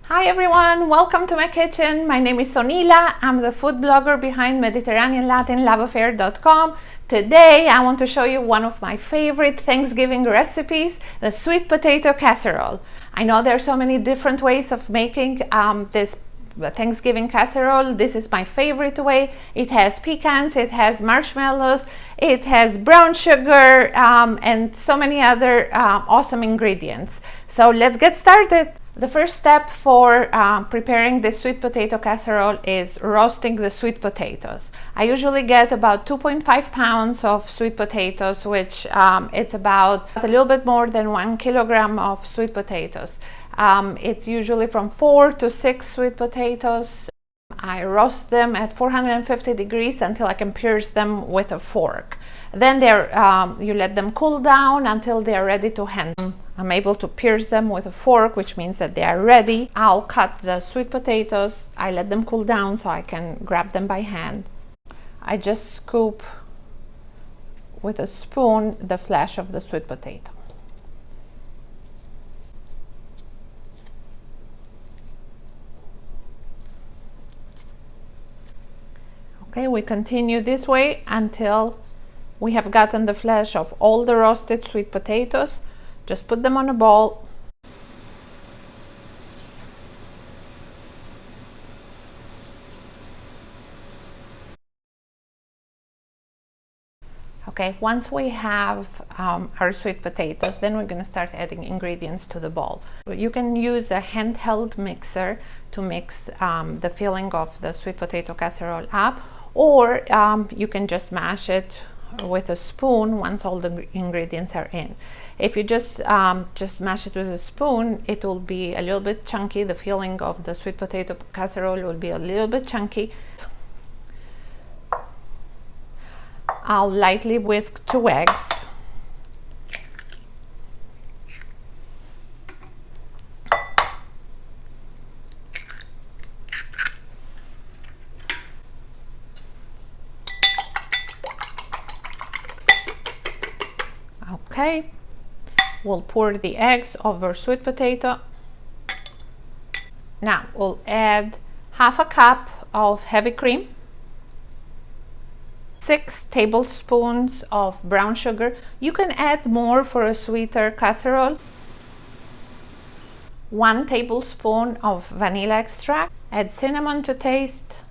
Hi everyone, welcome to my kitchen. My name is Sonila. I'm the food blogger behind Mediterranean and Latin loveaffair.com. Today I want to show you one of my favorite Thanksgiving recipes, the sweet potato casserole. I know there are so many different ways of making this Thanksgiving casserole. This is my favorite way. It has pecans, it has marshmallows, it has brown sugar, and so many other awesome ingredients. So let's get started. The first step for preparing this sweet potato casserole is roasting the sweet potatoes. I usually get about 2.5 pounds of sweet potatoes, which it's about a little bit more than 1 kilogram of sweet potatoes. It's usually from 4 to 6 sweet potatoes. I roast them at 450 degrees until I can pierce them with a fork. Then you let them cool down until they are ready to handle. I'm able to pierce them with a fork, which means that they are ready. I'll cut the sweet potatoes. I let them cool down so I can grab them by hand. I just scoop with a spoon the flesh of the sweet potato. Okay, we continue this way until we have gotten the flesh of all the roasted sweet potatoes. Just put them on a bowl. Okay, once we have our sweet potatoes, then we're going to start adding ingredients to the bowl. You can use a handheld mixer to mix the filling of the sweet potato casserole up, or you can just mash it with a spoon once all the ingredients are in. If you just mash it with a spoon, it will be a little bit chunky. The filling of the sweet potato casserole will be a little bit chunky. I'll lightly whisk 2 eggs. Okay, we'll pour the eggs over sweet potato. Now we'll add half a cup of heavy cream, 6 tablespoons of brown sugar. You can add more for a sweeter casserole. 1 tablespoon of vanilla extract. Add cinnamon to taste.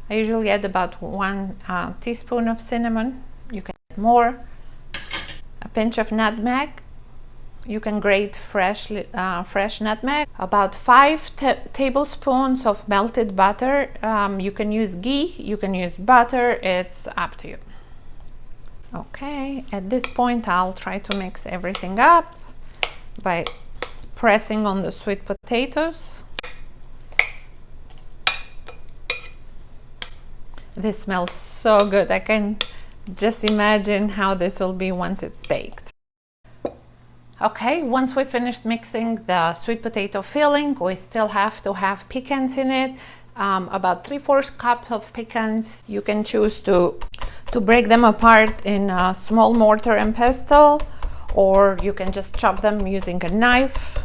I usually add about 1 teaspoon of cinnamon. You can add more. A pinch of nutmeg. You can grate fresh nutmeg. About 5 tablespoons of melted butter. You can use ghee, you can use butter, it's up to you. Okay, at this point I'll try to mix everything up by pressing on the sweet potatoes. This smells so good. I can just imagine how this will be once it's baked. Okay, once we finished mixing the sweet potato filling, we still have to have pecans in it. About 3/4 cup of pecans. You can choose to break them apart in a small mortar and pestle, or you can just chop them using a knife.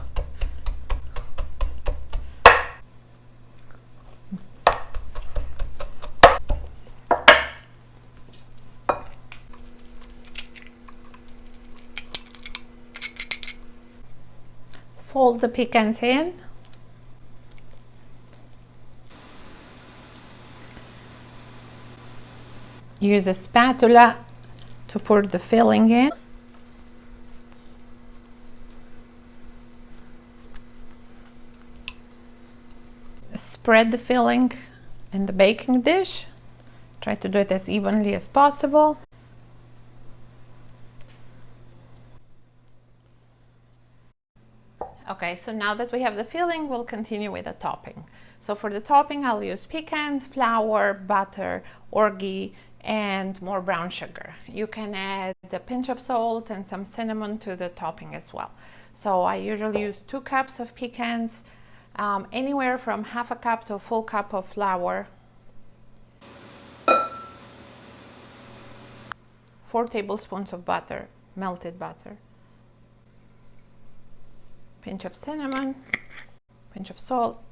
Fold the pecans in. Use a spatula to pour the filling in. Spread the filling in the baking dish. Try to do it as evenly as possible. Okay, so now that we have the filling, we'll continue with the topping. So for the topping, I'll use pecans, flour, butter, or ghee, and more brown sugar. You can add a pinch of salt and some cinnamon to the topping as well. So I usually use 2 cups of pecans, anywhere from half a cup to a full cup of flour, 4 tablespoons of butter, melted butter, pinch of cinnamon, pinch of salt,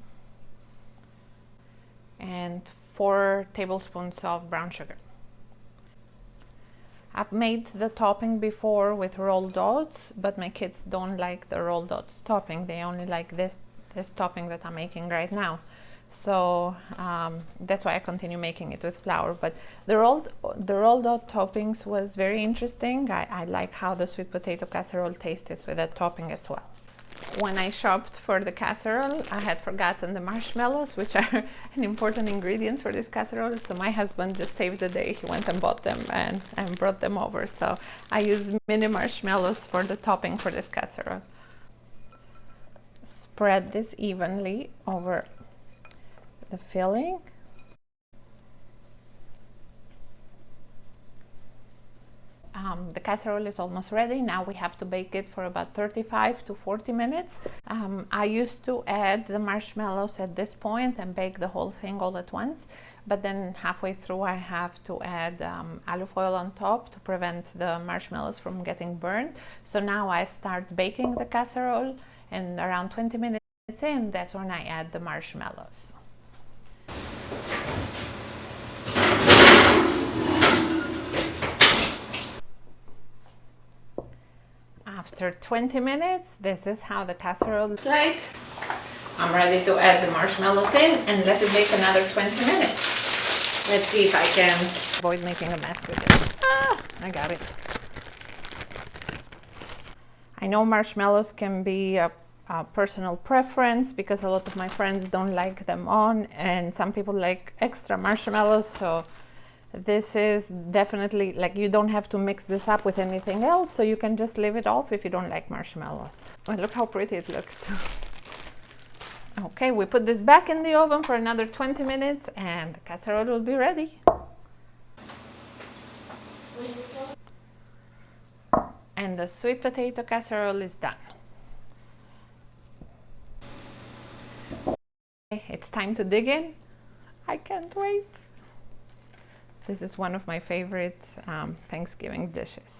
and 4 tablespoons of brown sugar. I've made the topping before with rolled oats, but my kids don't like the rolled oats topping. They only like this topping that I'm making right now. So that's why I continue making it with flour. But the rolled oat toppings was very interesting. I like how the sweet potato casserole tastes with that topping as well. When I shopped for the casserole, I had forgotten the marshmallows, which are an important ingredient for this casserole. So my husband just saved the day. He went and bought them and brought them over. So I used mini marshmallows for the topping for this casserole. Spread this evenly over the filling. The casserole is almost ready. Now we have to bake it for about 35 to 40 minutes. I used to add the marshmallows at this point and bake the whole thing all at once, but then halfway through I have to add olive oil on top to prevent the marshmallows from getting burned. So now I start baking the casserole, and around 20 minutes in, that's when I add the marshmallows. After 20 minutes, this is how the casserole looks like. I'm ready to add the marshmallows in and let it bake another 20 minutes. Let's see if I can avoid making a mess with it. I got it. I know marshmallows can be a personal preference because a lot of my friends don't like them on, and some people like extra marshmallows, so this is definitely, like, you don't have to mix this up with anything else, so you can just leave it off if you don't like marshmallows. Well, look how pretty it looks. Okay, we put this back in the oven for another 20 minutes and the casserole will be ready. And the sweet potato casserole is done. It's time to dig in. I can't wait. This is one of my favorite Thanksgiving dishes.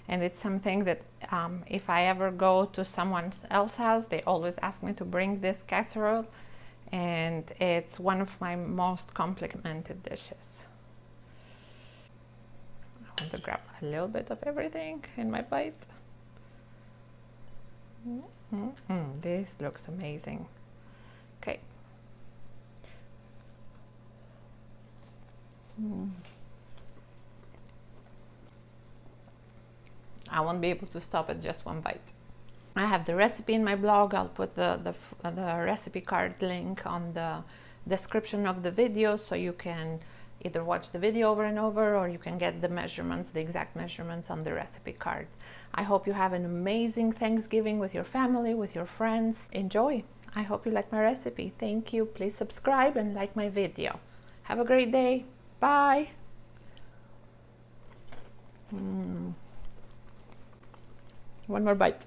And it's something that if I ever go to someone else's house, they always ask me to bring this casserole. And it's one of my most complimented dishes. I want to grab a little bit of everything in my bite. This looks amazing. Okay. I won't be able to stop at just one bite. I have the recipe in my blog. I'll put the recipe card link on the description of the video, so you can either watch the video over and over, or you can get the measurements, the exact measurements on the recipe card. I hope you have an amazing Thanksgiving with your family, with your friends. Enjoy. I hope you like my recipe. Thank you. Please subscribe and like my video. Have a great day. Bye. One more bite.